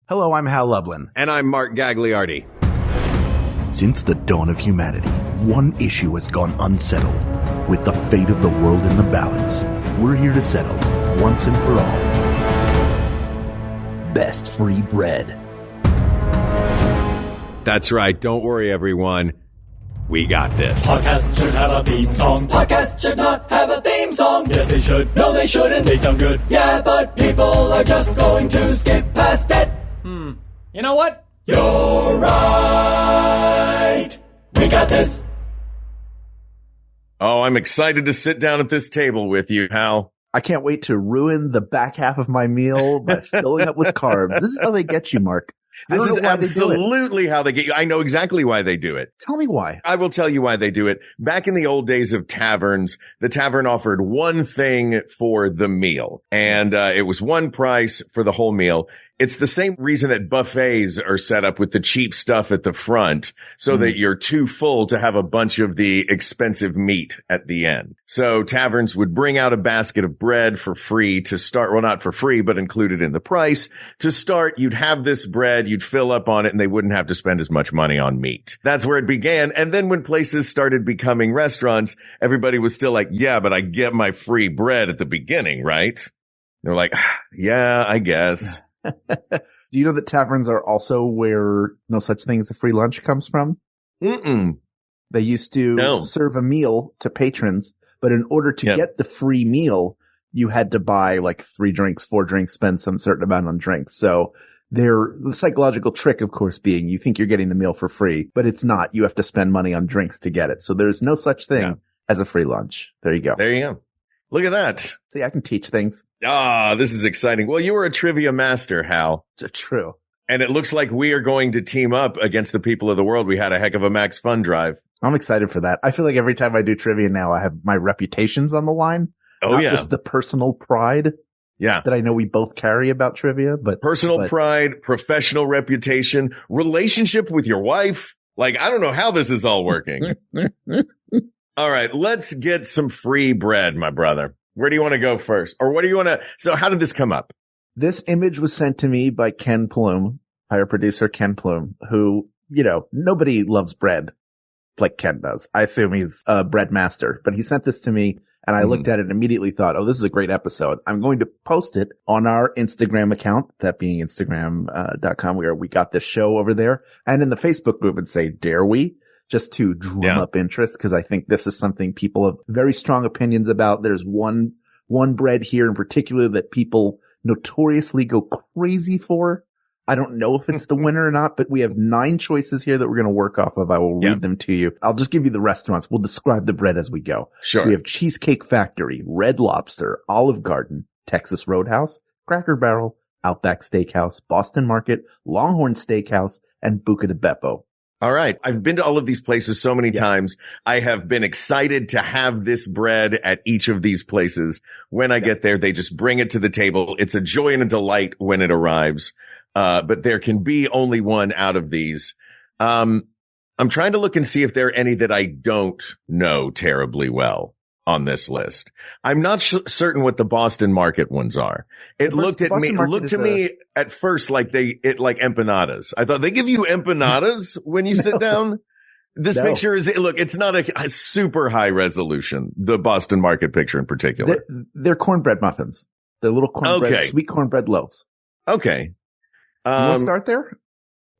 Hello, I'm Hal Lublin. And I'm Mark Gagliardi. Since the dawn of humanity, one issue has gone unsettled. With the fate of the world in the balance, we're here to settle, once and for all, best free bread. That's right. Don't worry, everyone. We got this. Podcasts should have a theme song. Podcasts should not have a theme song. Yes, they should. No, they shouldn't. They sound good. Yeah, but people are just going to skip past it. You know what? You're right. We got this. Oh, I'm excited to sit down at this table with you, Hal. I can't wait to ruin the back half of my meal by filling up with carbs. This is how they get you, Mark. This is absolutely how they get you. I know exactly why they do it. Tell me why. I will tell you why they do it. Back in the old days of taverns, the tavern offered one thing for the meal, and it was one price for the whole meal. It's the same reason that buffets are set up with the cheap stuff at the front so that you're too full to have a bunch of the expensive meat at the end. So taverns would bring out a basket of bread for free to start. Well, not for free, but included in the price. To start, you'd have this bread, you'd fill up on it, and they wouldn't have to spend as much money on meat. That's where it began. And then when places started becoming restaurants, everybody was still like, yeah, but I get my free bread at the beginning, right? They're like, yeah, I guess. Do you know that taverns are also where no such thing as a free lunch comes from? They used to serve a meal to patrons, but in order to get the free meal, you had to buy like 3 drinks, 4 drinks, spend some certain amount on drinks. So the psychological trick, of course, being you think you're getting the meal for free, but it's not. You have to spend money on drinks to get it. So there's no such thing as a free lunch. There you go. There you go. Look at that. See, I can teach things. This is exciting. Well, you were a trivia master, Hal. True. And it looks like we are going to team up against the people of the world. We had a heck of a Max Fun drive. I'm excited for that. I feel like every time I do trivia now, I have my reputations on the line. Not just the personal pride that I know we both carry about trivia, but personal pride, professional reputation, relationship with your wife. Like, I don't know how this is all working. All right, let's get some free bread, my brother. Where do you want to go first? Or what do you want to, so how did this come up? This image was sent to me by Ken Plume, our producer Ken Plume, who, nobody loves bread like Ken does. I assume he's a bread master, but he sent this to me and I looked at it and immediately thought, oh, this is a great episode. I'm going to post it on our Instagram account, that being Instagram.com, where we got this show over there, and in the Facebook group and say, dare we? Just to drum up interest, because I think this is something people have very strong opinions about. There's one bread here in particular that people notoriously go crazy for. I don't know if it's the winner or not, but we have 9 choices here that we're going to work off of. I will read them to you. I'll just give you the restaurants. We'll describe the bread as we go. Sure. We have Cheesecake Factory, Red Lobster, Olive Garden, Texas Roadhouse, Cracker Barrel, Outback Steakhouse, Boston Market, Longhorn Steakhouse, and Buca di Beppo. All right. I've been to all of these places so many times. I have been excited to have this bread at each of these places. When I get there, they just bring it to the table. It's a joy and a delight when it arrives. But there can be only one out of these. I'm trying to look and see if there are any that I don't know terribly well on this list. I'm not certain what the Boston Market ones are. It looked to me at first like like empanadas. I thought they give you empanadas when you sit down. This picture it's not a super high resolution. The Boston Market picture in particular. They're cornbread muffins. They're little cornbread, sweet cornbread loaves. Okay. You want to start there?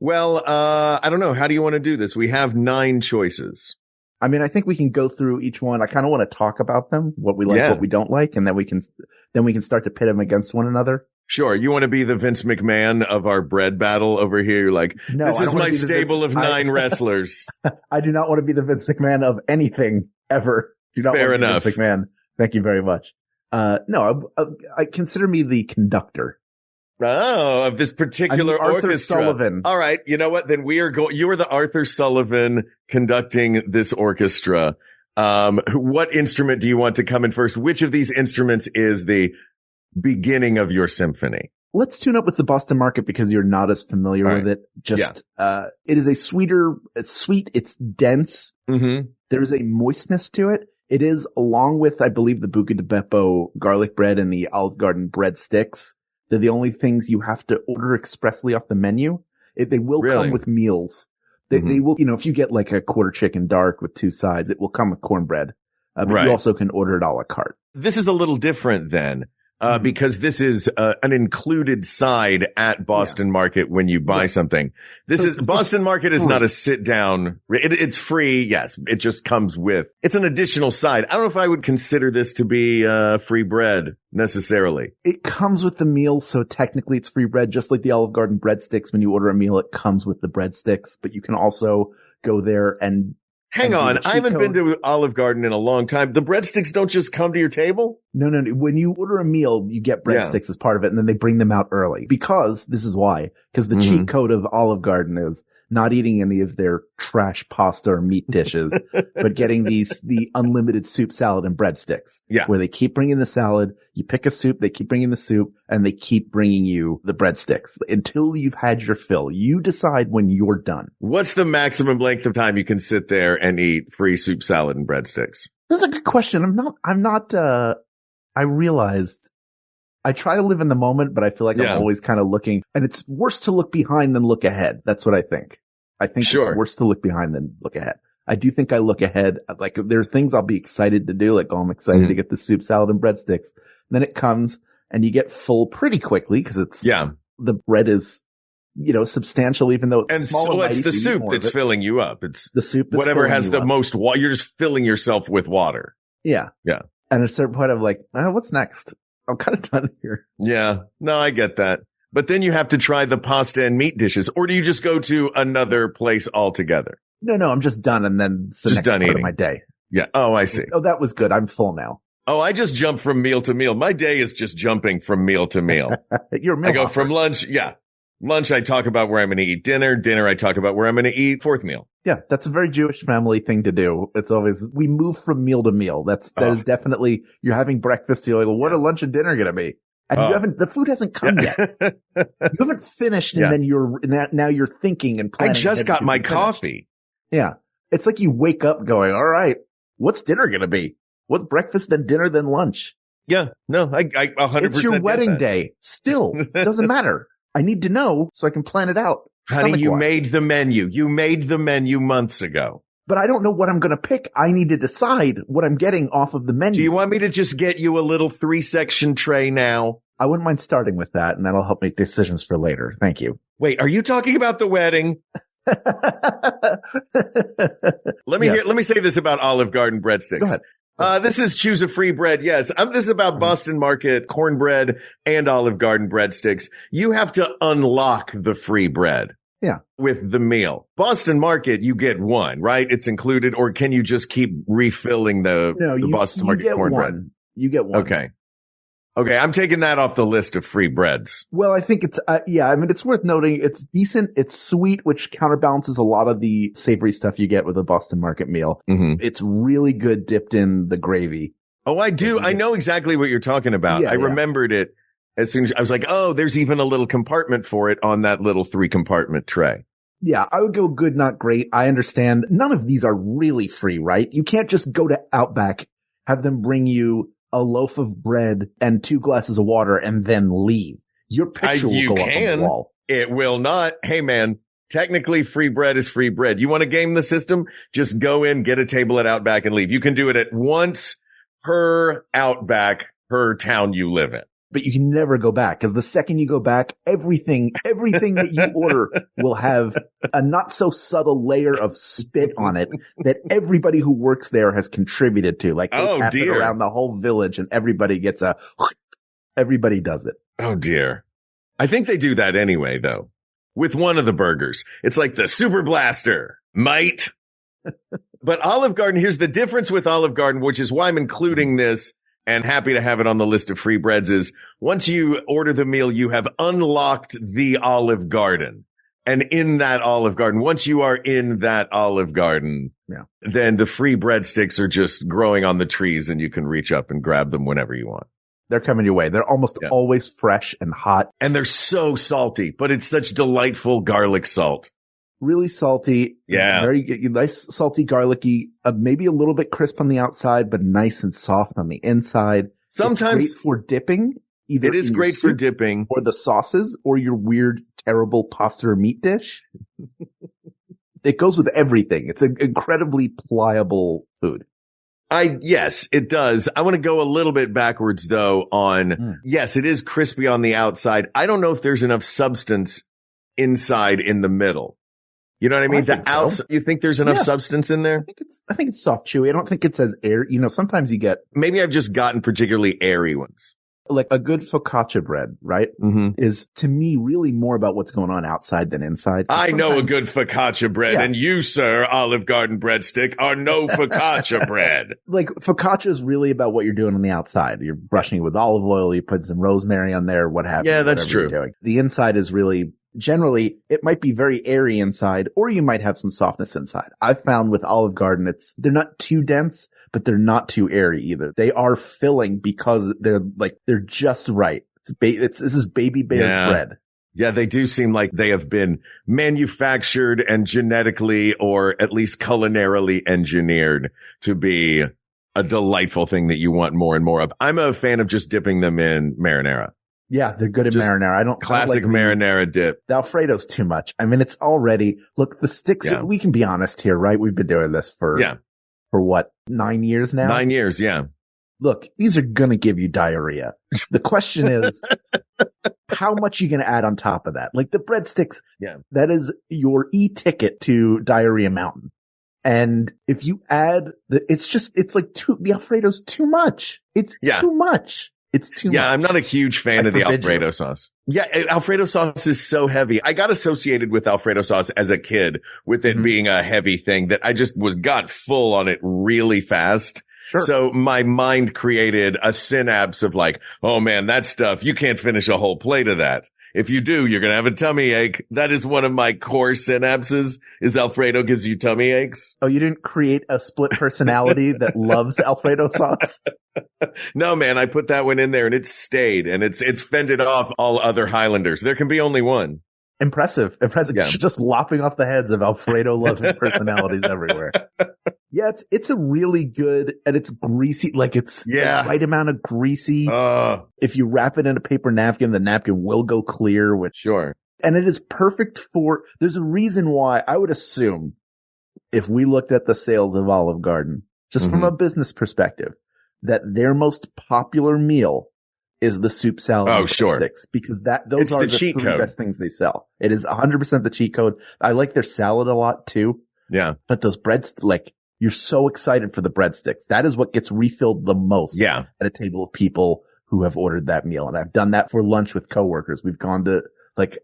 Well, I don't know. How do you want to do this? We have 9 choices. I mean, I think we can go through each one. I kind of want to talk about them, what we like, what we don't like, and then we can start to pit them against one another. Sure. You want to be the Vince McMahon of our bread battle over here? You're like, no, this is my stable of 9 wrestlers. I do not want to be the Vince McMahon of anything ever. Do not Fair want to enough. be Vince McMahon. Thank you very much. No, I consider me the conductor. Oh, of this particular orchestra. Arthur Sullivan. All right. You know what? Then you are the Arthur Sullivan conducting this orchestra. What instrument do you want to come in first? Which of these instruments is the beginning of your symphony? Let's tune up with the Boston Market because you're not as familiar with it. It is it's sweet. It's dense. Mm-hmm. There's a moistness to it. It is, along with, I believe, the Buca di Beppo garlic bread and the Olive Garden bread sticks. They're the only things you have to order expressly off the menu. They will come with meals. They will, if you get like a quarter chicken dark with 2 sides, it will come with cornbread. But you also can order it a la carte. This is a little different then. Because this is an included side at Boston Market when you buy something. Boston Market is not a sit down. It's free. Yes. It just comes with, it's an additional side. I don't know if I would consider this to be free bread necessarily. It comes with the meal. So technically it's free bread, just like the Olive Garden breadsticks. When you order a meal, it comes with the breadsticks, but you can also go there and hang on. I haven't been to Olive Garden in a long time. The breadsticks don't just come to your table? No. When you order a meal, you get breadsticks as part of it, and then they bring them out early. Because the cheat code of Olive Garden is not eating any of their trash pasta or meat dishes, but getting the unlimited soup, salad, and breadsticks. Yeah. Where they keep bringing the salad, you pick a soup, they keep bringing the soup, and they keep bringing you the breadsticks until you've had your fill. You decide when you're done. What's the maximum length of time you can sit there and eat free soup, salad, and breadsticks? That's a good question. I realized I try to live in the moment, but I feel like I'm always kind of looking, and it's worse to look behind than look ahead. That's what I think. I think it's worse to look behind than look ahead. I do think I look ahead. Like there are things I'll be excited to do. Like, I'm excited to get the soup, salad, and breadsticks. Then it comes and you get full pretty quickly because the bread is, substantial, even though it's small. So it's the soup that's filling you up. It's the soup. Whatever has the most water. You're just filling yourself with water. Yeah. Yeah. And at a certain point I'm like, what's next? I'm kind of done here. Yeah. No, I get that. But then you have to try the pasta and meat dishes, or do you just go to another place altogether? No, I'm just done. And then it's the next part of my day. Yeah. Oh, I see. Oh, that was good. I'm full now. Oh, I just jump from meal to meal. My day is just jumping from meal to meal. You're a meal I go hopper. from lunch. Yeah. Lunch, I talk about where I'm going to eat dinner. Dinner, I talk about where I'm going to eat fourth meal. Yeah, that's a very Jewish family thing to do. It's always, we move from meal to meal. That is definitely, you're having breakfast. You're like, well, what are lunch and dinner going to be? And the food hasn't come yet. You haven't finished. And then now you're thinking and planning. I just got my coffee. Yeah. It's like you wake up going, all right, what's dinner going to be? What's breakfast, then dinner, then lunch? Yeah. No, I 100%. It's your wedding day. Still, it doesn't matter. I need to know so I can plan it out. Honey, you made the menu. You made the menu months ago. But I don't know what I'm going to pick. I need to decide what I'm getting off of the menu. Do you want me to just get you a little 3-section tray now? I wouldn't mind starting with that, and that'll help make decisions for later. Thank you. Wait, are you talking about the wedding? Let me say this about Olive Garden breadsticks. Go ahead. This is choose a free bread. Yes. This is about Boston Market cornbread and Olive Garden breadsticks. You have to unlock the free bread. Yeah. With the meal. Boston Market, you get one, right? It's included, or can you just keep refilling the Boston Market cornbread? You get one. Okay. I'm taking that off the list of free breads. Well, I think it's, it's worth noting. It's decent. It's sweet, which counterbalances a lot of the savory stuff you get with a Boston Market meal. Mm-hmm. It's really good dipped in the gravy. Oh, I do. I know exactly what you're talking about. I remembered it as soon as I was like, oh, there's even a little compartment for it on that little 3-compartment tray. Yeah, I would go good, not great. I understand. None of these are really free, right? You can't just go to Outback, have them bring you a loaf of bread and 2 glasses of water and then leave. Your picture will go up on the wall. It will not. Hey, man, technically free bread is free bread. You want to game the system? Just go in, get a table at Outback and leave. You can do it at once per Outback, per town you live in. But you can never go back, because the second you go back, everything that you order will have a not so subtle layer of spit on it that everybody who works there has contributed to. Like they pass it around the whole village and everybody gets everybody does it. Oh dear. I think they do that anyway, though, with one of the burgers. It's like the Super Blaster, mate. But Olive Garden, here's the difference with Olive Garden, which is why I'm including this. And happy to have it on the list of free breads is once you order the meal, you have unlocked the Olive Garden. And in that Olive Garden, once you are in that Olive Garden, then the free breadsticks are just growing on the trees and you can reach up and grab them whenever you want. They're coming your way. They're almost always fresh and hot. And they're so salty, but it's such delightful garlic salt. Really salty. Yeah. Very good. Nice, salty, garlicky, maybe a little bit crisp on the outside, but nice and soft on the inside. Sometimes it's great for dipping. either It is in your great for soup dipping. or the sauces or your weird, terrible pasta or meat dish. It goes with everything. It's an incredibly pliable food. Yes, it does. I want to go a little bit backwards though on, yes, it is crispy on the outside. I don't know if there's enough substance inside in the middle. You know what I mean? think so. outside, you think there's enough Yeah. substance in there? I think it's soft chewy. I don't think it's as air. Sometimes you get Maybe I've just gotten particularly airy ones. like a good focaccia bread, right? Mm-hmm. Is to me really more about what's going on outside than inside. I know a Sometimes- good focaccia bread, Yeah. and you, sir, Olive Garden breadstick, are no focaccia bread. Like focaccia is really about what you're doing on the outside. You're brushing it with olive oil. You put some rosemary on there, what have you. Yeah, that's whatever you're true. doing. The inside is really generally, it might be very airy inside, or you might have some softness inside. I've found with Olive Garden, they're not too dense, but they're not too airy either. They are filling because they're just right. This is Baby Bear's Yeah. bread. Yeah, they do seem like they have been manufactured and genetically or at least culinarily engineered to be a delightful thing that you want more and more of. I'm a fan of just dipping them in marinara. Yeah, they're good in Just marinara. I don't Classic like marinara dip. the Alfredo's too much. I mean, it's already, look, the sticks, Yeah. we can be honest here, right? We've been doing this for what, 9 years now? 9 years, yeah. Look, these are going to give you diarrhea. The question is, how much are you going to add on top of that? Like the breadsticks, that is your e-ticket to Diarrhea Mountain. And if you add the Alfredo's too much. It's too much. It's too much. Yeah, I'm not a huge fan of the forbid you. Alfredo sauce. Yeah, Alfredo sauce is so heavy. I got associated with Alfredo sauce as a kid with it being a heavy thing that I just got full on it really fast. Sure. So my mind created a synapse of like, oh man, that stuff, you can't finish a whole plate of that. If you do, you're going to have a tummy ache. That is one of my core synapses is Alfredo gives you tummy aches. Oh, you didn't create a split personality that loves Alfredo sauce? No, man, I put that one in there and it's stayed and it's fended off all other Highlanders. There can be only one. Impressive. Yeah. Just lopping off the heads of Alfredo loving personalities everywhere. Yeah, it's a really good, and it's greasy, like it's the right amount of greasy. If you wrap it in a paper napkin, the napkin will go clear. Sure. And it is perfect there's a reason why I would assume if we looked at the sales of Olive Garden, just from a business perspective, that their most popular meal is the soup salad and sticks, because those are the cheat three code. best things they sell. It is 100% the cheat code. I like their salad a lot too. Yeah. But those breads, you're so excited for the breadsticks. That is what gets refilled the most at a table of people who have ordered that meal. And I've done that for lunch with coworkers. We've gone to,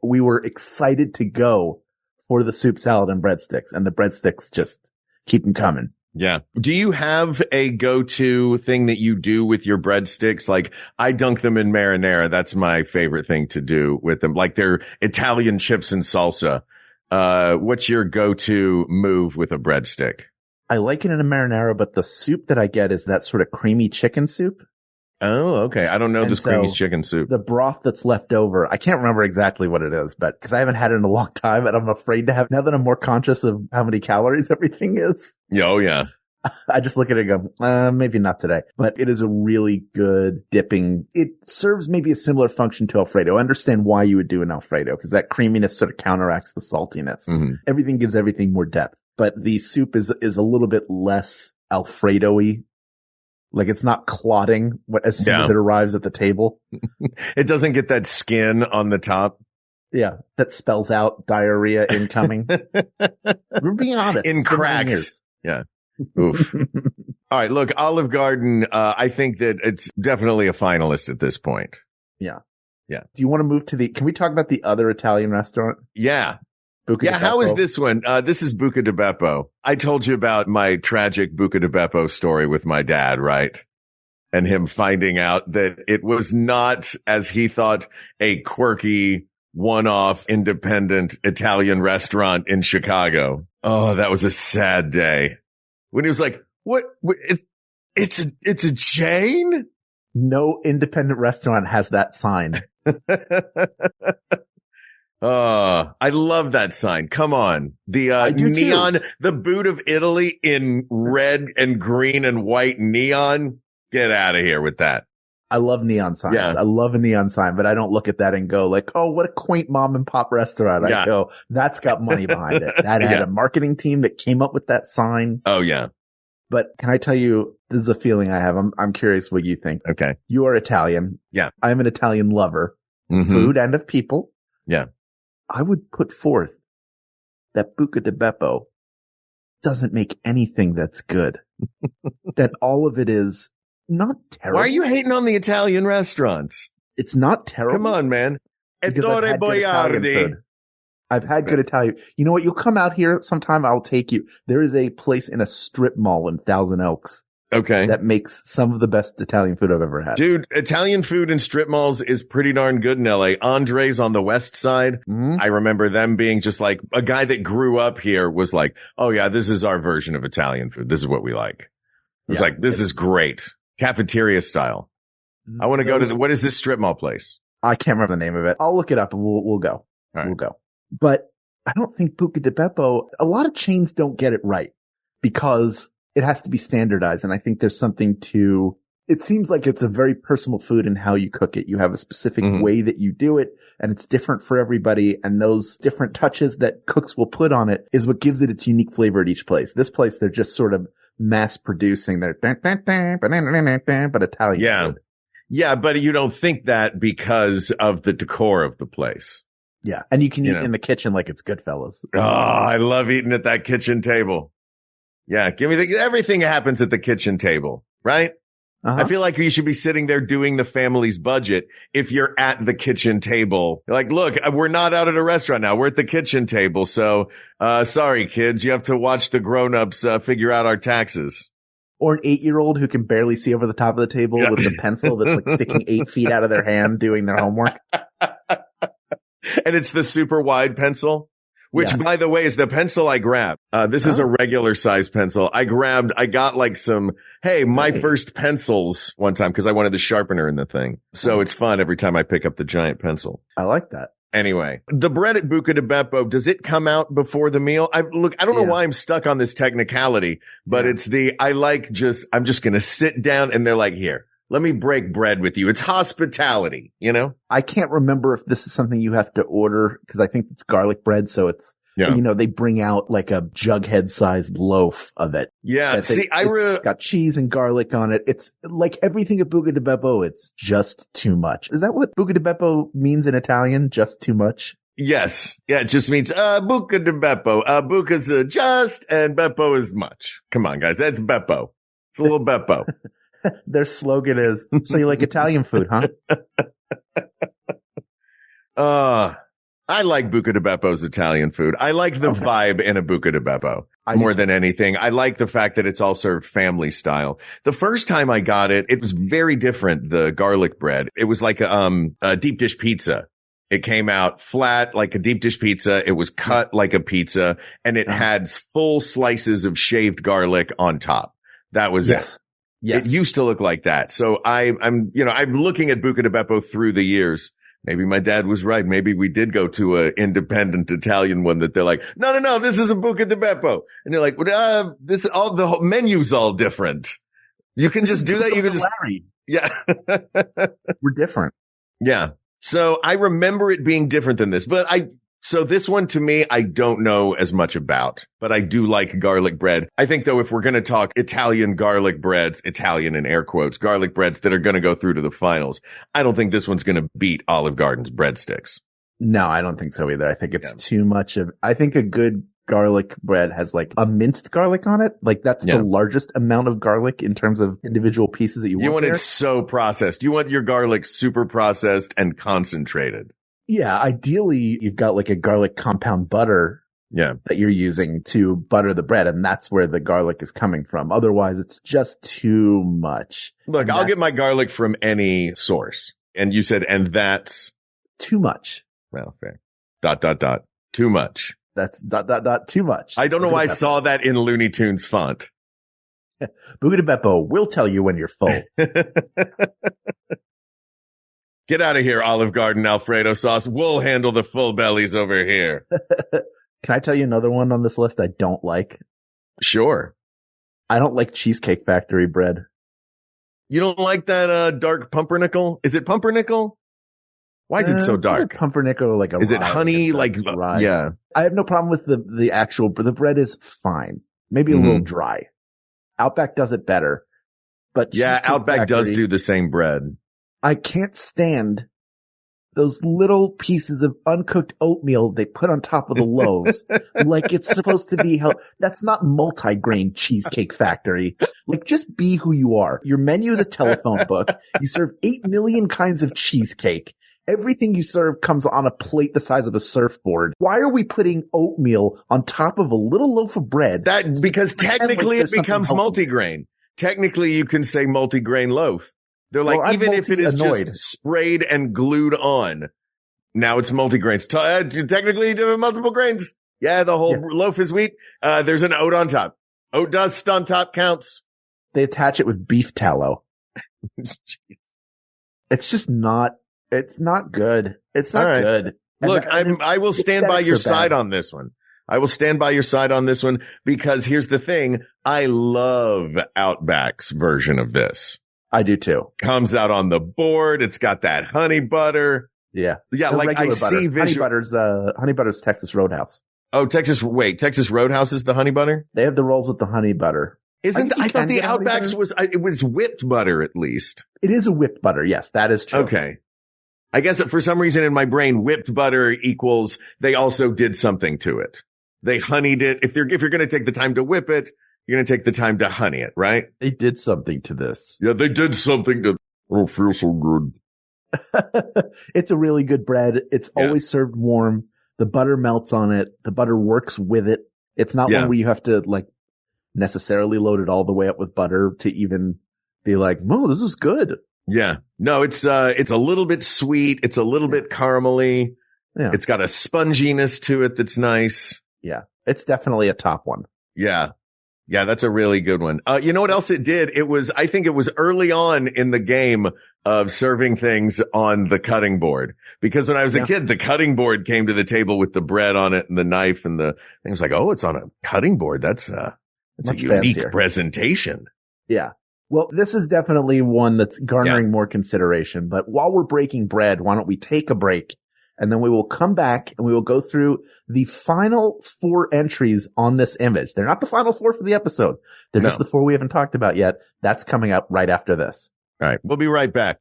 we were excited to go for the soup salad and breadsticks, and the breadsticks just keep them coming. Yeah. Do you have a go-to thing that you do with your breadsticks? Like I dunk them in marinara. That's my favorite thing to do with them. Like they're Italian chips and salsa. What's your go-to move with a breadstick? I like it in a marinara, but the soup that I get is that sort of creamy chicken soup. Oh, okay. I don't know this creamy chicken soup. The broth that's left over, I can't remember exactly what it is, but because I haven't had it in a long time and I'm afraid to have, now that I'm more conscious of how many calories everything is. Oh, yeah. I just look at it and go, maybe not today, but it is a really good dipping. It serves maybe a similar function to Alfredo. I understand why you would do an Alfredo because that creaminess sort of counteracts the saltiness. Mm-hmm. Everything gives everything more depth, but the soup is a little bit less Alfredo-y. Like it's not clotting as soon as it arrives at the table. It doesn't get that skin on the top. Yeah. That spells out diarrhea incoming. We're being honest. In cracks. Yeah. Oof. All right. Look, Olive Garden, I think that it's definitely a finalist at this point. Yeah. Yeah. Do you want to move can we talk about the other Italian restaurant? Yeah. Buca di How is Beppo? this one? This is Buca di Beppo. I told you about my tragic Buca di Beppo story with my dad, right? And him finding out that it was not, as he thought, a quirky, one-off, independent Italian restaurant in Chicago. Oh, that was a sad day. When he was like, what? It's a chain? No independent restaurant has that sign. I love that sign. Come on. The neon, the boot of Italy in red and green and white neon. Get out of here with that. I love neon signs. Yeah. I love a neon sign, but I don't look at that and go like, oh, what a quaint mom and pop restaurant. Yeah. I go, that's got money behind it. That had a marketing team that came up with that sign. Oh, yeah. But can I tell you, this is a feeling I have. I'm curious what you think. Okay. You are Italian. Yeah. I'm an Italian lover, Mhm. food and of people. Yeah. I would put forth that Buca di Beppo doesn't make anything that's good. That all of it is not terrible. Why are you hating on the Italian restaurants? It's not terrible. Come on, man. Because I've Ettore had good Italian Boiardi. food. I've had good Italian. You know what? You'll come out here sometime. I'll take you. There is a place in a strip mall in Thousand Oaks Okay. that makes some of the best Italian food I've ever had. Dude, Italian food in strip malls is pretty darn good in LA. Andre's on the west side. Mhm. I remember them being just like a guy that grew up here was like, oh yeah, this is our version of Italian food. This is what we like. It's Yeah. like, this is great. Cafeteria style. I want to go to, what is this strip mall place? I can't remember the name of it. I'll look it up and we'll go. All right. We'll go. But I don't think Buca di Beppo, a lot of chains don't get it right because it has to be standardized. And I think there's something to, it seems like it's a very personal food in how you cook it. You have a specific Mhm. way that you do it and it's different for everybody. And those different touches that cooks will put on it is what gives it its unique flavor at each place. This place, they're just sort of mass producing their, but Italian Yeah. food. Yeah, but you don't think that because of the decor of the place. Yeah. And you can You eat know. in the kitchen like it's Goodfellas. Oh, I love eating at that kitchen table. Yeah. Give me everything happens at the kitchen table, right? Uh-huh. I feel like you should be sitting there doing the family's budget if you're at the kitchen table. You're like, look, we're not out at a restaurant now. We're at the kitchen table. So, sorry, kids, you have to watch the grown-ups, figure out our taxes. Or an 8-year-old who can barely see over the top of the table Yeah. with a pencil that's like sticking 8 feet out of their hand doing their homework. And it's the super wide pencil, which Yeah. by the way is the pencil I grabbed. This is a regular size pencil. I got like some, my Hey. first pencils one time because I wanted the sharpener in the thing. So it's fun every time I pick up the giant pencil. I like that. Anyway, the bread at Buca di Beppo, does it come out before the meal? I don't know Yeah. why I'm stuck on this technicality, but Yeah. it's I'm just going to sit down and they're like, here, let me break bread with you. It's hospitality, you know? I can't remember if this is something you have to order because I think it's garlic bread. So it's, they bring out like a jughead sized loaf of it. Yeah. That's See, it's got cheese and garlic on it. It's like everything at Buca di Beppo. It's just too much. Is that what Buca di Beppo means in Italian? Just too much? yes. Yeah. It just means, Buca di Beppo. Buca's just and Beppo is much. Come on, guys. That's Beppo. It's a little Beppo. Their slogan is, so you like Italian food, huh? I like Buca di Beppo's Italian food. I like the vibe in a Buca di Beppo more than anything. I like the fact that it's all served family style. The first time I got it, it was very different. The garlic bread. It was like a deep dish pizza. It came out flat like a deep dish pizza. It was cut like a pizza and it had full slices of shaved garlic on top. That was it. Yes. It used to look like that. So I'm looking at Buca di Beppo through the years. Maybe my dad was right. Maybe we did go to a independent Italian one that they're like, no, this is a Buca di Beppo. And you're like, the whole menu's all different. You can just do that. You can just, yeah. We're different. Yeah. So I remember it being different than this, so this one to me, I don't know as much about, but I do like garlic bread. I think though, if we're going to talk Italian garlic breads, Italian in air quotes, garlic breads that are going to go through to the finals, I don't think this one's going to beat Olive Garden's breadsticks. No, I don't think so either. I think it's too much I think a good garlic bread has like a minced garlic on it. Like that's the largest amount of garlic in terms of individual pieces that you want. It so processed. You want your garlic super processed and concentrated. Yeah, ideally you've got like a garlic compound butter that you're using to butter the bread, and that's where the garlic is coming from. Otherwise, it's just too much. Look, I'll get my garlic from any source. And you said, and that's too much. Well, fair. ... Too much. That's ... too much. I don't know why I saw that in Looney Tunes font. Buca di Beppo will tell you when you're full. Get out of here, Olive Garden Alfredo sauce. We'll handle the full bellies over here. Can I tell you another one on this list I don't like? Sure. I don't like Cheesecake Factory bread. You don't like that dark pumpernickel? Is it pumpernickel? Why is it so dark? Pumpernickel, like is it honey? Like rye. Yeah. I have no problem with the actual, but the bread is fine. Maybe a little dry. Outback does it better. But yeah, Outback does do the same bread. I can't stand those little pieces of uncooked oatmeal they put on top of the loaves. Like it's supposed to be that's not multi-grain Cheesecake Factory. Like just be who you are. Your menu is a telephone book. You serve 8 million kinds of cheesecake. Everything you serve comes on a plate the size of a surfboard. Why are we putting oatmeal on top of a little loaf of bread? Because technically it becomes multigrain. Technically you can say multigrain loaf. They're like, well, even if it is just sprayed and glued on, now it's multigrains. Technically multiple grains. Yeah, the whole loaf is wheat. There's an oat on top. Oat dust on top counts. They attach it with beef tallow. It's just not. It's not good. It's not good. Look, I will stand by your side on this one. I will stand by your side on this one because here's the thing. I love Outback's version of this. I do too. Comes out on the board. It's got that honey butter. Yeah. Yeah. The like I see Honey Butter's Texas Roadhouse. Oh, Texas Roadhouse is the honey butter? They have the rolls with the honey butter. I thought the Outback's it was whipped butter at least. It is a whipped butter. Yes, that is true. Okay. I guess that for some reason in my brain, whipped butter equals they also did something to it. They honeyed it. If you're going to take the time to whip it, you're going to take the time to honey it, right? They did something to this. Yeah, they did something to, I don't feel so good. It's a really good bread. It's always served warm. The butter melts on it. The butter works with it. It's not one where you have to like necessarily load it all the way up with butter to even be like, "Oh, this is good." Yeah. No, it's a little bit sweet. It's a little bit caramely. Yeah. It's got a sponginess to it that's nice. Yeah. It's definitely a top one. Yeah. Yeah, that's a really good one. You know what else it did? I think it was early on in the game of serving things on the cutting board. Because when I was a kid, the cutting board came to the table with the bread on it and the knife and the thing was like, oh, it's on a cutting board. That's a unique presentation. Yeah. Well, this is definitely one that's garnering more consideration. But while we're breaking bread, why don't we take a break? And then we will come back and we will go through the final 4 entries on this image. They're not the final 4 for the episode. They're just the 4 we haven't talked about yet. That's coming up right after this. All right. We'll be right back.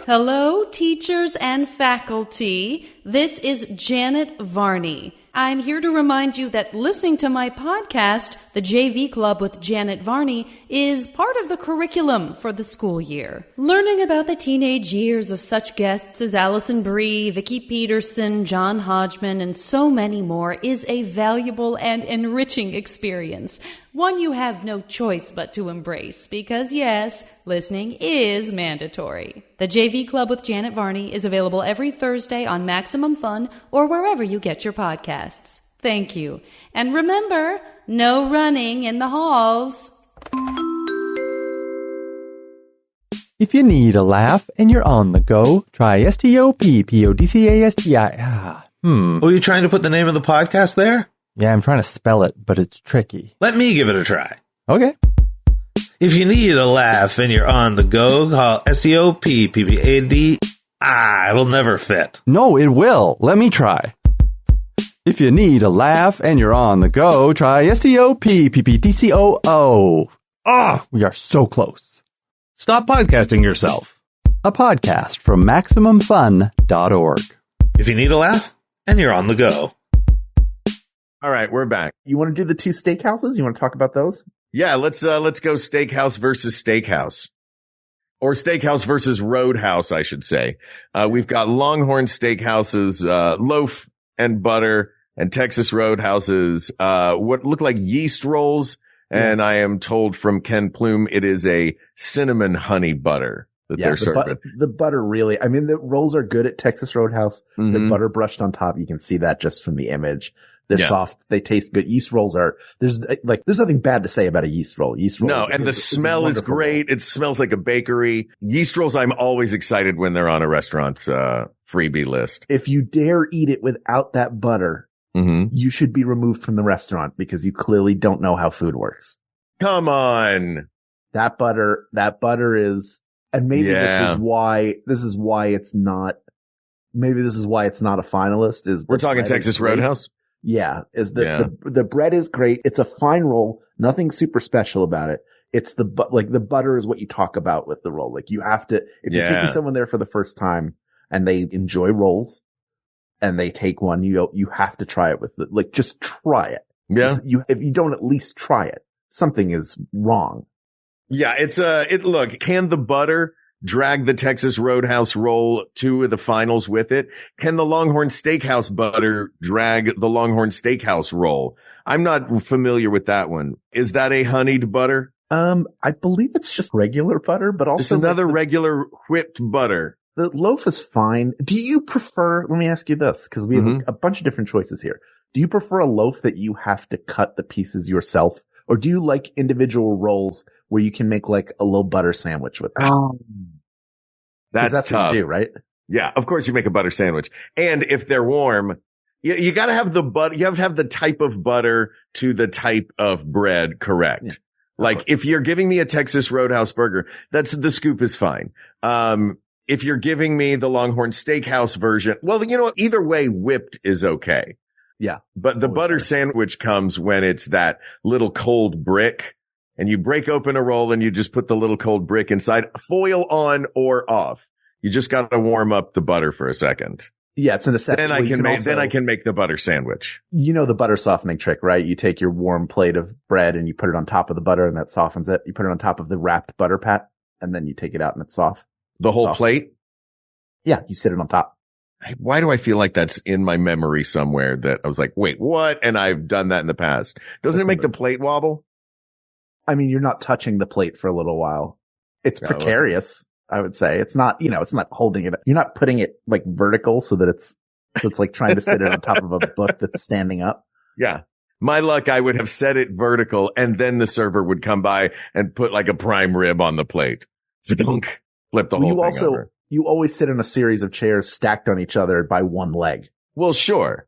Hello, teachers and faculty. This is Janet Varney. I'm here to remind you that listening to my podcast, The JV Club with Janet Varney, is part of the curriculum for the school year. Learning about the teenage years of such guests as Allison Brie, Vicki Peterson, John Hodgman, and so many more is a valuable and enriching experience. One you have no choice but to embrace because, yes, listening is mandatory. The JV Club with Janet Varney is available every Thursday on Maximum Fun or wherever you get your podcasts. Thank you. And remember, no running in the halls. If you need a laugh and you're on the go, try STOPPODCASTI. Were you trying to put the name of the podcast there? Yeah, I'm trying to spell it, but it's tricky. Let me give it a try. Okay. If you need a laugh and you're on the go, call STOPPPAD. It'll never fit. No, it will. Let me try. If you need a laugh and you're on the go, try STOPPPTCOO. We are so close. Stop podcasting yourself. A podcast from MaximumFun.org. If you need a laugh and you're on the go. All right, we're back. You want to do the 2 steakhouses? You want to talk about those? Yeah, let's go steakhouse versus steakhouse. Or steakhouse versus roadhouse, I should say. We've got Longhorn Steakhouse's, loaf and butter and Texas Roadhouse's, what look like yeast rolls. And I am told from Ken Plume, it is a cinnamon honey butter that they're serving. The butter really, I mean, the rolls are good at Texas Roadhouse. The butter brushed on top. You can see that just from the image. They're soft. They taste good. Yeast rolls there's nothing bad to say about a yeast roll. And the smell is great. It smells like a bakery. Yeast rolls, I'm always excited when they're on a restaurant's, freebie list. If you dare eat it without that butter, you should be removed from the restaurant because you clearly don't know how food works. Come on. That butter is, and maybe this is why it's not, maybe this is why it's not a finalist. We're talking Texas Roadhouse? Yeah. The bread is great. It's a fine roll. Nothing super special about it. It's the butter is what you talk about with the roll. Like you have to, if you're taking someone there for the first time and they enjoy rolls and they take one, you have to try it just try it. Yeah. If you don't at least try it, something is wrong. Yeah. Look, can the butter drag the Texas Roadhouse roll to the finals with it? Can the Longhorn Steakhouse butter drag the Longhorn Steakhouse roll? I'm not familiar with that one. Is that a honeyed butter? I believe it's just regular butter, but also it's another regular whipped butter. The loaf is fine. Do you prefer, let me ask you this, because we have a bunch of different choices here. Do you prefer a loaf that you have to cut the pieces yourself? Or do you like individual rolls where you can make like a little butter sandwich with that? That's tough. What you do, right? Yeah, of course you make a butter sandwich. And if they're warm, you gotta have the butter, you have to have the type of butter to the type of bread correct. Yeah. Like if you're giving me a Texas Roadhouse burger, the scoop is fine. If you're giving me the Longhorn Steakhouse version, well, either way, whipped is okay. Yeah. But the butter sandwich comes when it's that little cold brick and you break open a roll and you just put the little cold brick inside, foil on or off. You just got to warm up the butter for a second. Yeah, it's a necessity. Then I can make the butter sandwich. You know the butter softening trick, right? You take your warm plate of bread and you put it on top of the butter and that softens it. You put it on top of the wrapped butter pat and then you take it out and it's soft. The whole plate? Yeah, you sit it on top. Why do I feel like that's in my memory somewhere that I was like, wait, what? And I've done that in the past. Doesn't it make the plate wobble? I mean, you're not touching the plate for a little while. It's precarious. I would say it's not, it's not holding it. You're not putting it like vertical so it's like trying to sit it on top of a book that's standing up. Yeah. My luck, I would have set it vertical and then the server would come by and put like a prime rib on the plate. Flip the whole thing over. You always sit in a series of chairs stacked on each other by one leg. Well, sure.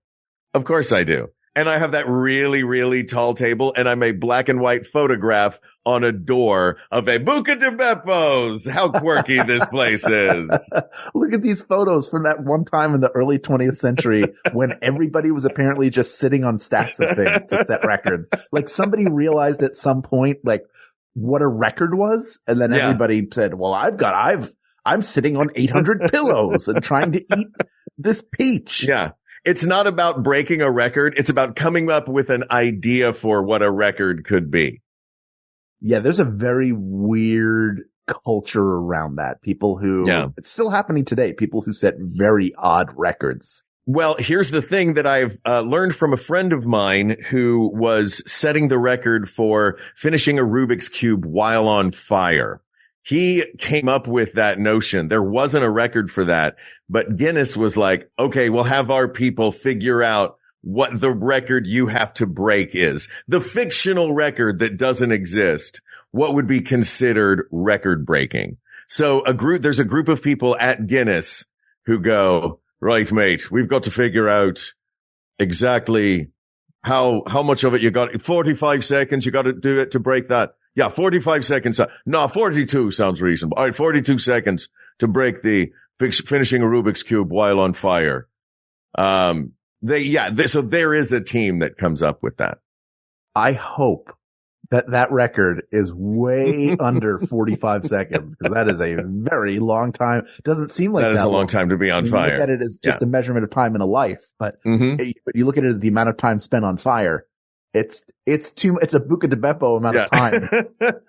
Of course I do. And I have that really, really tall table and I'm a black and white photograph on a door of a Buca de Beppo's. How quirky this place is. Look at these photos from that one time in the early 20th century when everybody was apparently just sitting on stacks of things to set records. Like somebody realized at some point, like what a record was. And then everybody said, well, I'm sitting on 800 pillows and trying to eat this peach. Yeah. It's not about breaking a record. It's about coming up with an idea for what a record could be. Yeah, there's a very weird culture around that. People who, it's still happening today, people who set very odd records. Well, here's the thing that I've learned from a friend of mine who was setting the record for finishing a Rubik's Cube while on fire. He came up with that notion. There wasn't a record for that, but Guinness was like, okay, we'll have our people figure out what the record you have to break is. The fictional record that doesn't exist. What would be considered record breaking? So there's a group of people at Guinness who go, right, mate, we've got to figure out exactly how much of it you got. 45 seconds. You got to do it to break that. Yeah, 45 seconds. No, 42 sounds reasonable. All right, 42 seconds to break the finishing a Rubik's Cube while on fire. So there is a team that comes up with that. I hope that record is way under 45 seconds because that is a very long time. Doesn't seem like that is a long time to be on fire. You look at it as just a measurement of time in a life, but you look at it as the amount of time spent on fire. It's a Buca de Beppo amount of time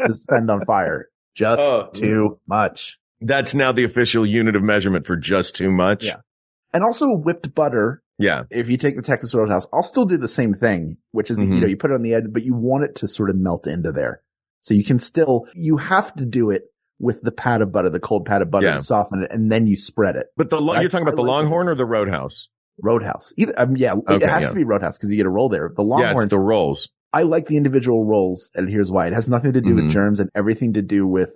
to spend on fire. Just too much. That's now the official unit of measurement for just too much. Yeah. And also whipped butter. Yeah. If you take the Texas Roadhouse, I'll still do the same thing, which is, you put it on the edge, but you want it to sort of melt into there. So you have to do it with the pat of butter, the cold pat of butter to soften it, and then you spread it. But you're talking about the Longhorn or the Roadhouse? Roadhouse. It has to be Roadhouse because you get a roll there. The Longhorn. Yeah, it's the rolls. I like the individual rolls, and here's why. It has nothing to do with germs and everything to do with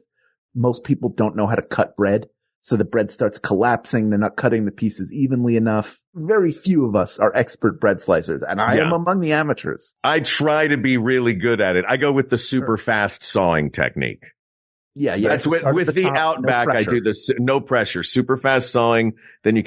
most people don't know how to cut bread. So the bread starts collapsing. They're not cutting the pieces evenly enough. Very few of us are expert bread slicers, and I am among the amateurs. I try to be really good at it. I go with the super fast sawing technique. Yeah, yeah. That's with the top, Outback. no I pressure. do this no pressure, super fast sawing. Then you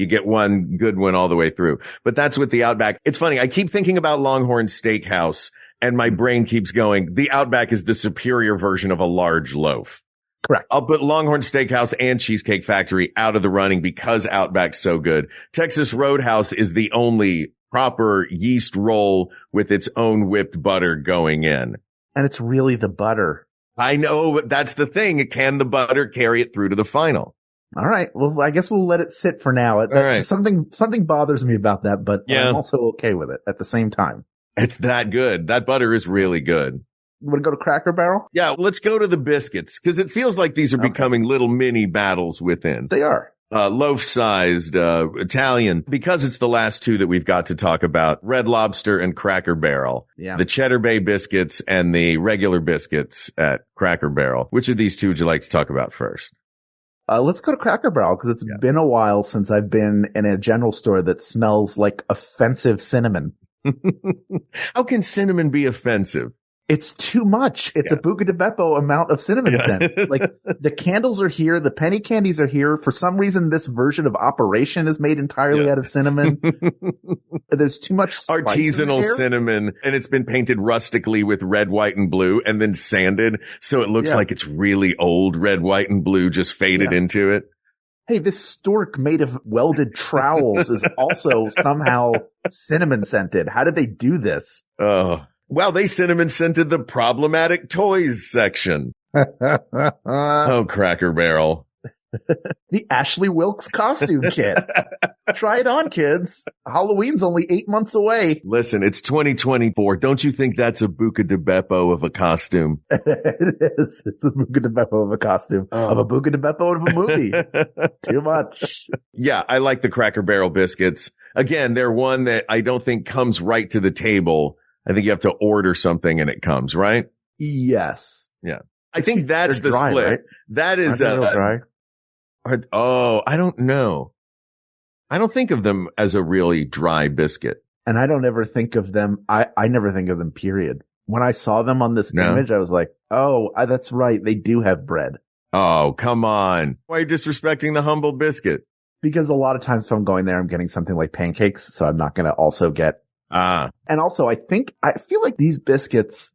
get one good one all the way through. But that's with the Outback. It's funny. I keep thinking about Longhorn Steakhouse and my brain keeps going. The Outback is the superior version of a large loaf. Correct. I'll put Longhorn Steakhouse and Cheesecake Factory out of the running because Outback's so good. Texas Roadhouse is the only proper yeast roll with its own whipped butter going in. And it's really the butter. I know, but that's the thing. Can the butter carry it through to the final? All right. Well, I guess we'll let it sit for now. That's right. Something bothers me about that, but Yeah. I'm also okay with it at the same time. It's that good. That butter is really good. You want to go to Cracker Barrel? Yeah, let's go to the biscuits because it feels like these are Okay. becoming little mini battles within. They are. Loaf-sized, Italian, because it's the last two that we've got to talk about, Red Lobster and Cracker Barrel. Yeah. The Cheddar Bay biscuits and the regular biscuits at Cracker Barrel. Which of these two would you like to talk about first? Let's go to Cracker Barrel because it's been a while since I've been in a general store that smells like offensive cinnamon. How can cinnamon be offensive? It's too much. It's a Buca de Beppo amount of cinnamon scent. Like the candles are here. The penny candies are here. For some reason, this version of Operation is made entirely out of cinnamon. There's too much spice in Artisanal there. cinnamon, and it's been painted rustically with red, white, and blue and then sanded. So it looks like it's really old red, white, and blue just faded into it. Hey, this stork made of welded trowels is also somehow cinnamon scented. How did they do this? Oh, well, they cinnamon scented the problematic toys section. Oh, Cracker Barrel. The Ashley Wilkes costume kit. Try it on, kids. Halloween's only 8 months away. Listen, it's 2024. Don't you think that's a Buca de Beppo of a costume? It is. It's a Buca de Beppo of a costume. Of a Buca de Beppo of a movie. Too much. Yeah, I like the Cracker Barrel biscuits. Again, they're one that I don't think comes right to the table. I think you have to order something and it comes, right? Yes. Yeah. I think that's They're the dry, split. right? That is, Aren't they real dry? I don't know. I don't think of them as a really dry biscuit. And I don't ever think of them. I never think of them, period. When I saw them on this No? image, I was like, oh, that's right. They do have bread. Oh, come on. Why are you disrespecting the humble biscuit? Because a lot of times if I'm going there, I'm getting something like pancakes. So I'm not going to also get. Ah, And also I feel like these biscuits,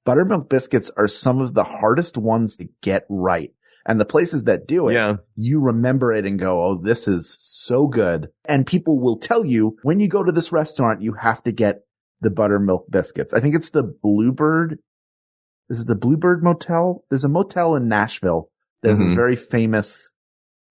buttermilk biscuits, are some of the hardest ones to get right. And the places that do it, yeah. you remember it and go, oh, this is so good. And people will tell you when you go to this restaurant, you have to get the buttermilk biscuits. I think it's the Bluebird. Is it the Bluebird Motel? There's a motel in Nashville. There's a very famous,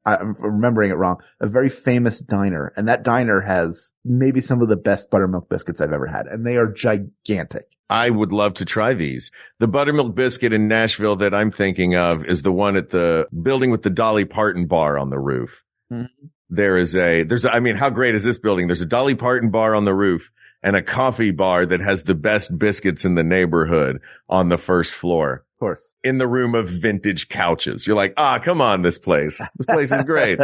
I'm remembering it wrong, a very famous diner. And that diner has maybe some of the best buttermilk biscuits I've ever had. And they are gigantic. I would love to try these. The buttermilk biscuit in Nashville that I'm thinking of is the one at the building with the Dolly Parton bar on the roof. Mm-hmm. I mean, how great is this building? There's a Dolly Parton bar on the roof and a coffee bar that has the best biscuits in the neighborhood on the first floor. Of course. In the room of vintage couches. You're like, come on, this place. This place is great.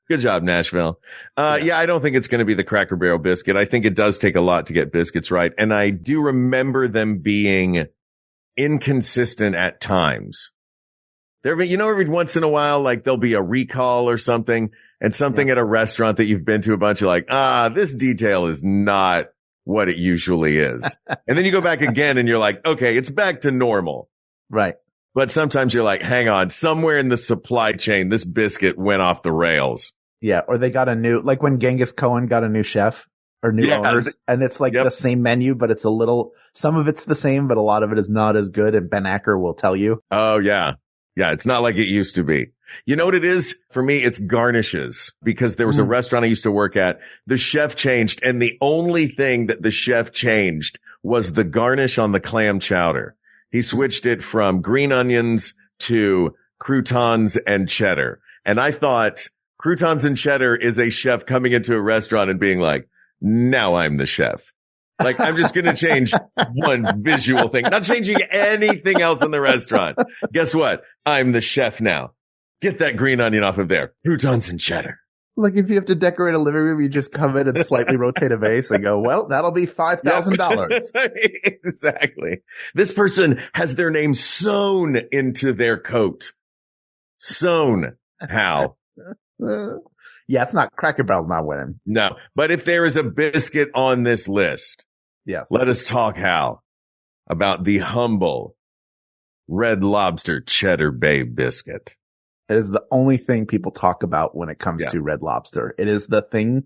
Good job, Nashville. Yeah, I don't think it's going to be the Cracker Barrel biscuit. I think it does take a lot to get biscuits right. And I do remember them being inconsistent at times. Every once in a while, like there'll be a recall or something and something at a restaurant that you've been to a bunch. You're like, this detail is not what it usually is. And then you go back again and you're like, okay, it's back to normal. Right. But sometimes you're like, hang on, somewhere in the supply chain, this biscuit went off the rails. Yeah. Or they got like when Genghis Cohen got a new chef or new owners, and it's like the same menu, but it's some of it's the same, but a lot of it is not as good. And Ben Acker will tell you. Oh, yeah. Yeah. It's not like it used to be. You know what it is? For me, it's garnishes, because there was a restaurant I used to work at. The chef changed, and the only thing that the chef changed was the garnish on the clam chowder. He switched it from green onions to croutons and cheddar. And I thought croutons and cheddar is a chef coming into a restaurant and being like, now I'm the chef. Like, I'm just going to change one visual thing, not changing anything else in the restaurant. Guess what? I'm the chef now. Get that green onion off of there. Croutons and cheddar. Like if you have to decorate a living room, you just come in and slightly rotate a vase and go, well, that'll be $5,000. Exactly. This person has their name sewn into their coat. Sewn. How? Yeah, it's not, Cracker Barrel's not winning. No. But if there is a biscuit on this list, Yes. let us talk, Hal, about the humble Red Lobster Cheddar Bay biscuit. It is the only thing people talk about when it comes to Red Lobster. It is the thing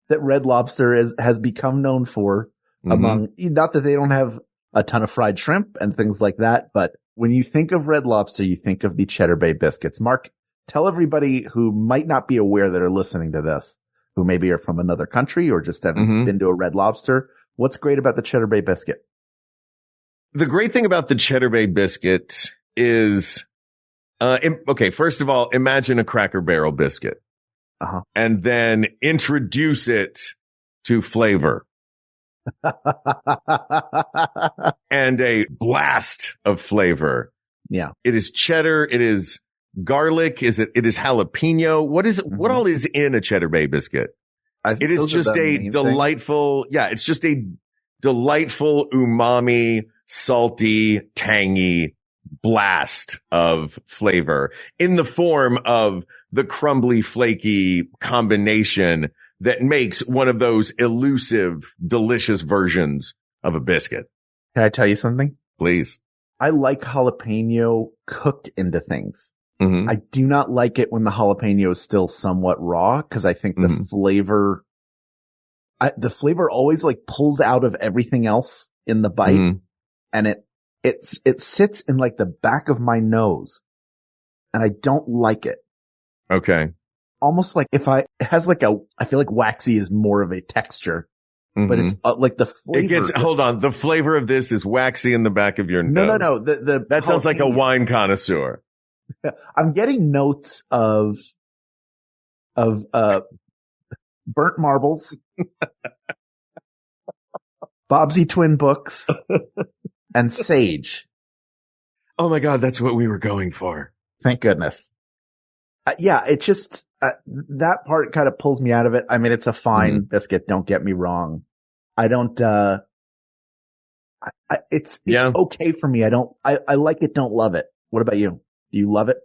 that Red Lobster has become known for among, not that they don't have a ton of fried shrimp and things like that, but when you think of Red Lobster, you think of the Cheddar Bay biscuits. Mark, tell everybody who might not be aware that are listening to this, who maybe are from another country or just haven't been to a Red Lobster, what's great about the Cheddar Bay biscuit? The great thing about the Cheddar Bay biscuit is, okay, first of all, imagine a Cracker Barrel biscuit and then introduce it to flavor and a blast of flavor. Yeah. It is cheddar. It is garlic. It is jalapeno. What all is in a Cheddar Bay biscuit? It is just a delightful, it's just a delightful umami, salty, tangy blast of flavor in the form of the crumbly, flaky combination that makes one of those elusive, delicious versions of a biscuit. Can I tell you something? Please. I like jalapeno cooked into things. I do not like it when the jalapeno is still somewhat raw because I think the flavor always like pulls out of everything else in the bite and it sits in like the back of my nose and I don't like it. Okay. Almost like it has like I feel like waxy is more of a texture, but it's like the flavor. Hold on. The flavor of this is waxy in the back of your nose. No. That sounds like a wine connoisseur. I'm getting notes of burnt marbles, Bobsy Twin books, and sage. Oh my God, that's what we were going for. Thank goodness. It just, that part kind of pulls me out of it. I mean, it's a fine biscuit. Don't get me wrong. I don't, it's okay for me. I like it. Don't love it. What about you? Do you love it?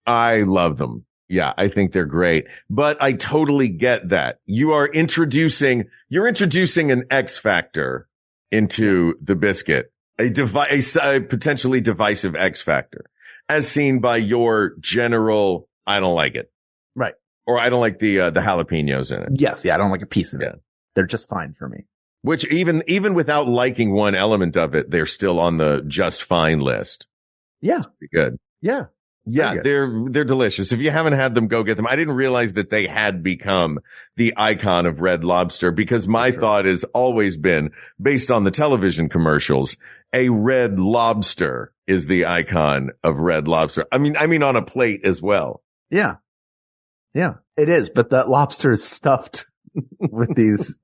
I love them. Yeah, I think they're great, but I totally get that. You're introducing an X factor into the biscuit, a potentially divisive X factor as seen by your general, I don't like it. Right. Or I don't like the jalapenos in it. Yes. Yeah. I don't like a piece of it. They're just fine for me. Which even without liking one element of it, they're still on the just fine list. Yeah. Pretty good. Yeah. Yeah, they're delicious. If you haven't had them, go get them. I didn't realize that they had become the icon of Red Lobster because my thought has always been, based on the television commercials, a Red Lobster is the icon of Red Lobster. I mean on a plate as well. Yeah. Yeah, it is. But that lobster is stuffed with these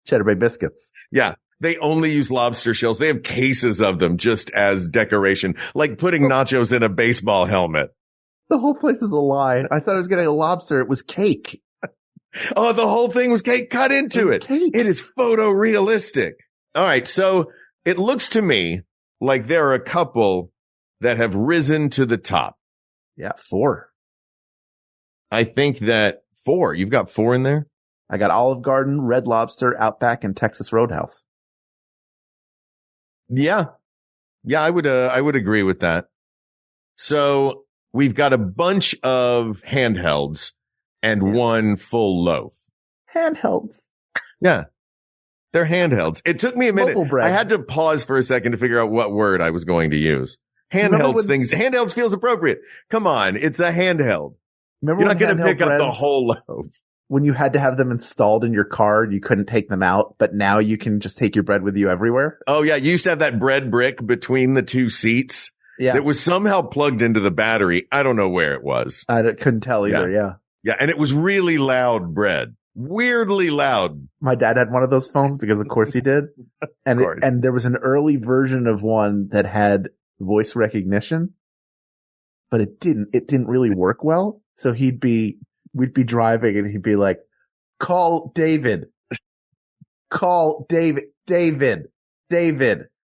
Cheddar Bay biscuits. Yeah. They only use lobster shells. They have cases of them just as decoration, like putting nachos in a baseball helmet. The whole place is a lie. I thought I was getting a lobster. It was cake. Oh, the whole thing was cake cut into it. Cake. It is photorealistic. All right. So it looks to me like there are a couple that have risen to the top. Yeah, 4. I think that 4. You've got 4 in there? I got Olive Garden, Red Lobster, Outback, and Texas Roadhouse. Yeah. Yeah, I would agree with that. So we've got a bunch of handhelds and one full loaf. Handhelds. Yeah. They're handhelds. It took me a minute. I had to pause for a second to figure out what word I was going to use. Handhelds feels appropriate. Come on. It's a handheld. You're not going to pick up the whole loaf. When you had to have them installed in your car, you couldn't take them out, but now you can just take your bread with you everywhere. Oh yeah. You used to have that bread brick between the 2 seats. Yeah. That was somehow plugged into the battery. I don't know where it was. I couldn't tell either. Yeah. Yeah. And it was really loud bread. Weirdly loud. My dad had one of those phones because of course he did. And and there was an early version of one that had voice recognition, but it didn't really work well. So he'd be we'd be driving and he'd be like, call David, call David,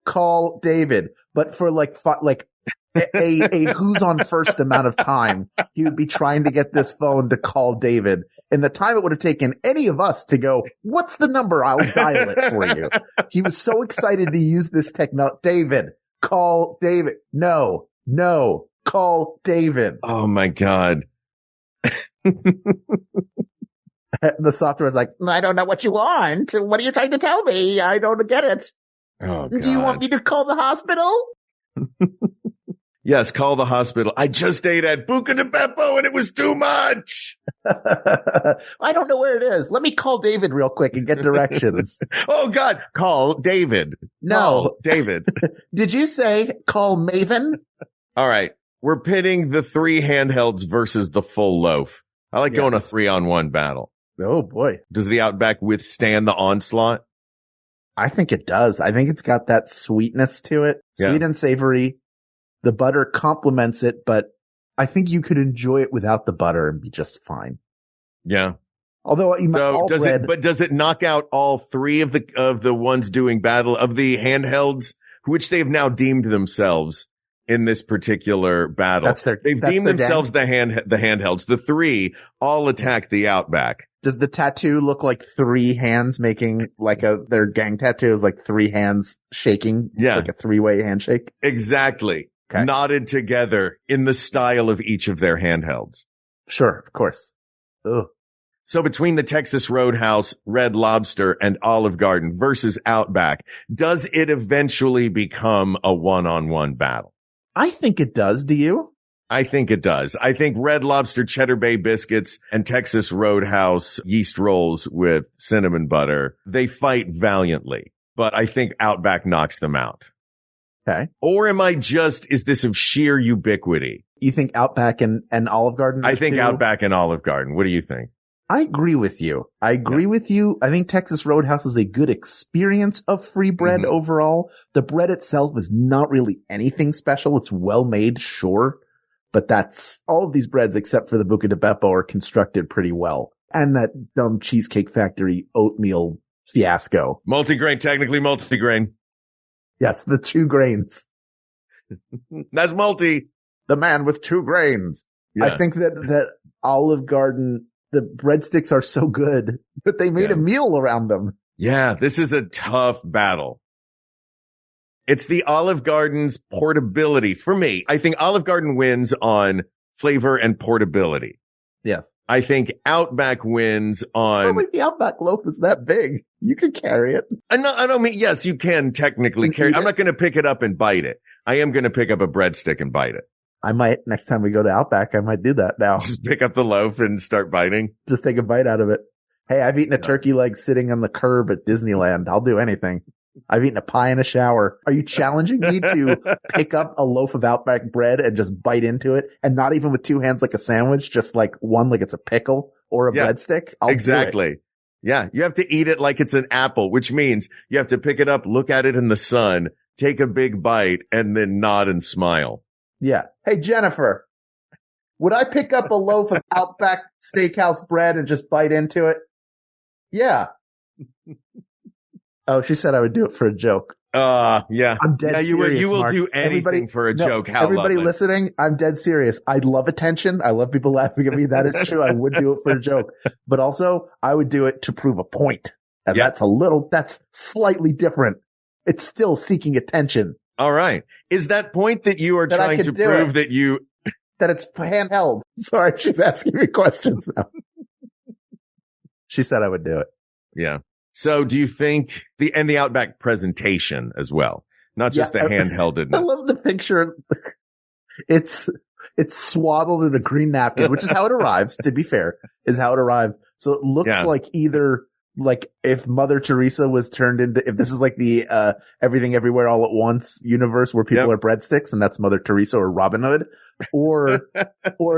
call David. But for like a who's on first amount of time, he would be trying to get this phone to call David. And the time it would have taken any of us to go, what's the number? I'll dial it for you. He was so excited to use this technology. David, call David. No, call David. Oh my God. The software was like, I don't know what you want. What are you trying to tell me? I don't get it. Oh, God. Do you want me to call the hospital? Yes, call the hospital. I just ate at Buca de Beppo and it was too much. I don't know where it is. Let me call David real quick and get directions. Oh God, call David. No. Call David. Did you say call Maven? All right. We're pitting the 3 handhelds versus the full loaf. I like going a 3-on-1 battle. Oh boy. Does the Outback withstand the onslaught? I think it does. I think it's got that sweetness to it. Sweet and savory. The butter complements it, but I think you could enjoy it without the butter and be just fine. Yeah. Although you might does it knock out all 3 of the ones doing battle of the handhelds, which they've now deemed themselves in this particular battle? They've deemed themselves the handhelds. The 3 all attack the Outback. Does the tattoo look like 3 hands making like their gang tattoo is like 3 hands shaking? Yeah. Like a 3-way handshake? Exactly. Okay. Knotted together in the style of each of their handhelds. Sure, of course. Ugh. So between the Texas Roadhouse, Red Lobster, and Olive Garden versus Outback, does it eventually become a 1-on-1 battle? I think it does. Do you? I think it does. I think Red Lobster Cheddar Bay biscuits and Texas Roadhouse yeast rolls with cinnamon butter, they fight valiantly, but I think Outback knocks them out. Okay. Or is this of sheer ubiquity? You think Outback and Olive Garden? I think Outback and Olive Garden. What do you think? I agree with you. I think Texas Roadhouse is a good experience of free bread overall. The bread itself is not really anything special. It's well made, sure. But that's all of these breads except for the Buca de Beppo are constructed pretty well. And that dumb Cheesecake Factory oatmeal fiasco. Technically multigrain. Yes, the 2 grains. That's multi. The man with 2 grains. Yeah. I think that Olive Garden, the breadsticks are so good, but they made a meal around them. Yeah, this is a tough battle. It's the Olive Garden's portability. For me, I think Olive Garden wins on flavor and portability. Yes. I think Outback wins on... It's not like the Outback loaf is that big. You can carry it. I don't mean, yes, you can technically carry it. I'm not going to pick it up and bite it. I am going to pick up a breadstick and bite it. I might, next time we go to Outback, I might do that now. Just pick up the loaf and start biting. Just take a bite out of it. Hey, I've eaten a turkey leg sitting on the curb at Disneyland. I'll do anything. I've eaten a pie in a shower. Are you challenging me to pick up a loaf of Outback bread and just bite into it? And not even with 2 hands like a sandwich, just like one like it's a pickle or a breadstick? Exactly. Yeah. You have to eat it like it's an apple, which means you have to pick it up, look at it in the sun, take a big bite, and then nod and smile. Yeah. Hey, Jennifer, would I pick up a loaf of Outback Steakhouse bread and just bite into it? Yeah. Oh, she said I would do it for a joke. Yeah. I'm dead serious, you will Mark. do anything for a joke. How everybody lovely. Listening, I'm dead serious. I love attention. I love people laughing at me. That is true. I would do it for a joke. But also, I would do it to prove a point. And that's slightly different. It's still seeking attention. All right. Is that point that you are trying to prove that it's handheld? Sorry, she's asking me questions now. She said I would do it. Yeah. So do you think the Outback presentation as well, not just the handheldedness? I love the picture. It's swaddled in a green napkin, which is how it arrives, to be fair, is how it arrived. So it looks like either like if Mother Teresa was turned into, if this is like the Everything Everywhere All at Once universe where people are breadsticks and that's Mother Teresa or Robin Hood, or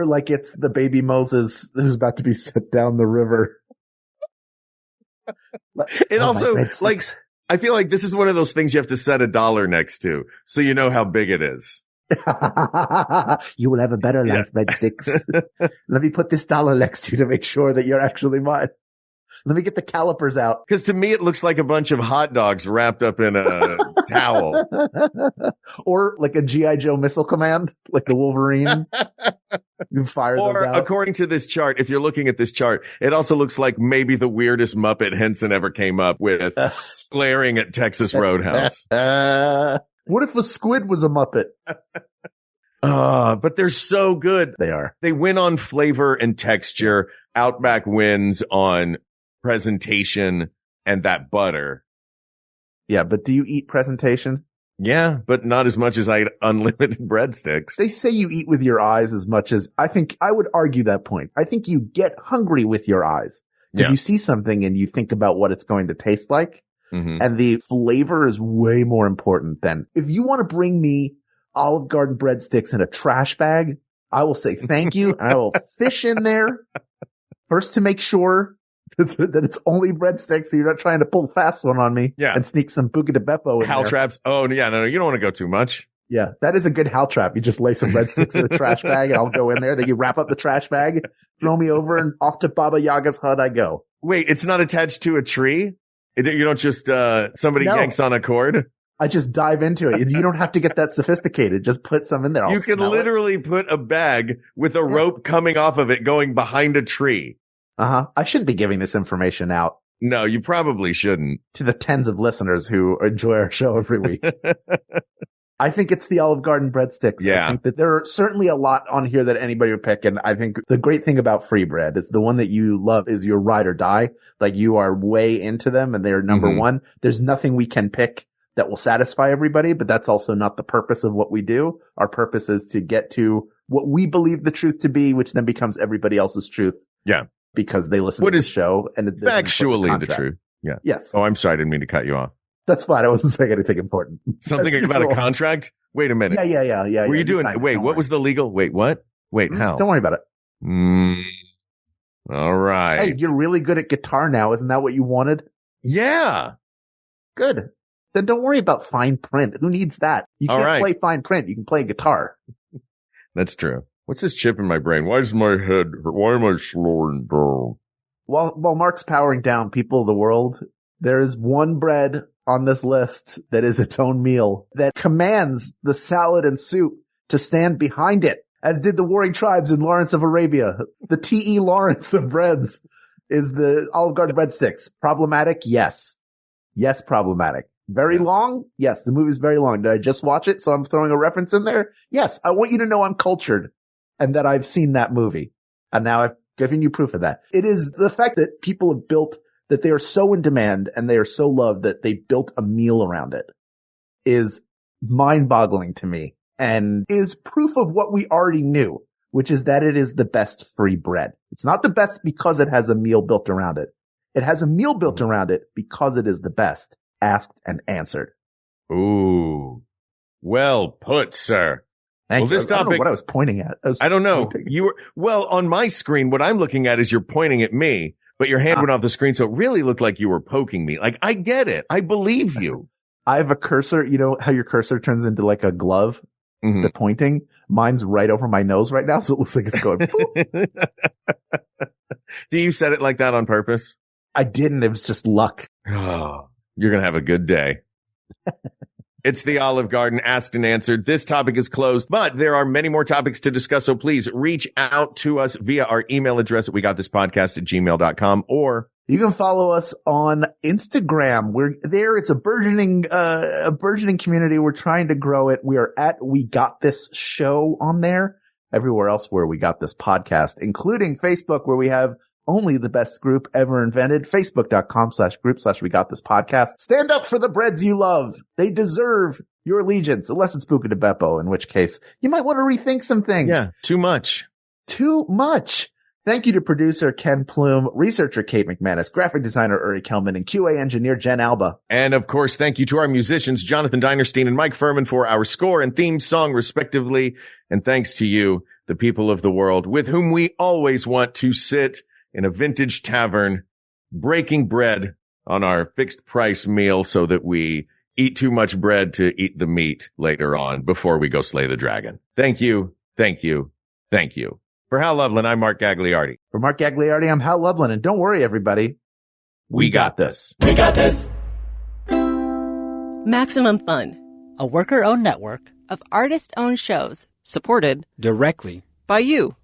like it's the baby Moses who's about to be sent down the river. It also, like, I feel like this is one of those things you have to set $1 next to so you know how big it is. You will have a better life, breadsticks. Let me put this dollar next to you to make sure that you're actually mine. Let me get the calipers out. Because to me, it looks like a bunch of hot dogs wrapped up in a towel. Or like a G.I. Joe missile command, like the Wolverine. You fire those out. According to this chart, if you're looking at this chart, it also looks like maybe the weirdest Muppet Henson ever came up with, glaring at Texas Roadhouse. What if a squid was a Muppet? But they're so good. They are. They win on flavor and texture. Outback wins on presentation and that butter. Yeah, but do you eat presentation? Yeah, but not as much as I eat unlimited breadsticks. They say you eat with your eyes as much as I think I would argue that point. I think you get hungry with your eyes because you see something and you think about what it's going to taste like. Mm-hmm. And the flavor is way more important than if you want to bring me Olive Garden breadsticks in a trash bag, I will say thank you. And I will fish in there first to make sure that it's only breadsticks, so you're not trying to pull a fast one on me and sneak some Buca de Beppo in Hal there. traps. Oh, yeah, no, you don't want to go too much. Yeah, that is a good Hal trap. You just lay some breadsticks in a trash bag, and I'll go in there. Then you wrap up the trash bag, throw me over, and off to Baba Yaga's hut I go. Wait, it's not attached to a tree? You don't just, somebody yanks on a cord? I just dive into it. You don't have to get that sophisticated. Just put some in there. You can literally put a bag with a rope coming off of it going behind a tree. I shouldn't be giving this information out. No, you probably shouldn't. To the tens of listeners who enjoy our show every week. I think it's the Olive Garden breadsticks. Yeah. I think that there are certainly a lot on here that anybody would pick. And I think the great thing about free bread is the one that you love is your ride or die. Like you are way into them and they're number one. There's nothing we can pick that will satisfy everybody, but that's also not the purpose of what we do. Our purpose is to get to what we believe the truth to be, which then becomes everybody else's truth. Yeah. Because they listen to the show and it's actually the truth. Yeah. Yes. Oh, I'm sorry. I didn't mean to cut you off. That's fine. I wasn't saying anything important. Something about a contract? Wait a minute. Yeah. Were you doing, what was the legal? Wait, what? Wait, how? Don't worry about it. All right. Hey, you're really good at guitar now. Isn't that what you wanted? Yeah. Good. Then don't worry about fine print. Who needs that? You can't play fine print. You can play guitar. That's true. What's this chip in my brain? Why am I slowing down? While Mark's powering down people of the world, there is one bread on this list that is its own meal that commands the salad and soup to stand behind it, as did the warring tribes in Lawrence of Arabia. The T.E. Lawrence of breads is the Olive Garden breadsticks. Problematic? Yes. Yes, problematic. Very long? Yes, the movie's very long. Did I just watch it? So I'm throwing a reference in there? Yes, I want you to know I'm cultured and that I've seen that movie. And now I've given you proof of that. It is the fact that people have built, that they are so in demand and they are so loved that they built a meal around it is mind-boggling to me and is proof of what we already knew, which is that it is the best free bread. It's not the best because it has a meal built around it. It has a meal built around it because it is the best. Asked and answered. Ooh, well put, sir. Thank you. This topic, I don't know what I was pointing at. I don't know. You were on my screen. What I'm looking at is you're pointing at me, but your hand went off the screen, so it really looked like you were poking me. Like I get it. I believe you. I have a cursor. You know how your cursor turns into like a glove, the pointing. Mine's right over my nose right now, so it looks like it's going. Do you set it like that on purpose? I didn't. It was just luck. Oh. You're going to have a good day. It's the Olive Garden asked and answered. This topic is closed, but there are many more topics to discuss. So please reach out to us via our email address at wegotThisPodcast@gmail.com, or you can follow us on Instagram. We're there. It's a burgeoning community. We're trying to grow it. We are at We Got This Show on there. Everywhere else where We Got This Podcast, including Facebook, where we have only the best group ever invented. Facebook.com/group/We Got This Podcast. Stand up for the breads you love. They deserve your allegiance, unless it's Buca de Beppo, in which case you might want to rethink some things. Yeah, too much. Too much. Thank you to producer Ken Plume, researcher Kate McManus, graphic designer Uri Kelman, and QA engineer Jen Alba. And of course, thank you to our musicians, Jonathan Dinerstein and Mike Furman, for our score and theme song, respectively. And thanks to you, the people of the world, with whom we always want to sit in a vintage tavern, breaking bread on our fixed price meal so that we eat too much bread to eat the meat later on before we go slay the dragon. Thank you. Thank you. Thank you. For Hal Loveland, I'm Mark Gagliardi. For Mark Gagliardi, I'm Hal Loveland. And don't worry, everybody. We got this. We got this. Maximum Fun, a worker-owned network of artist-owned shows supported directly by you.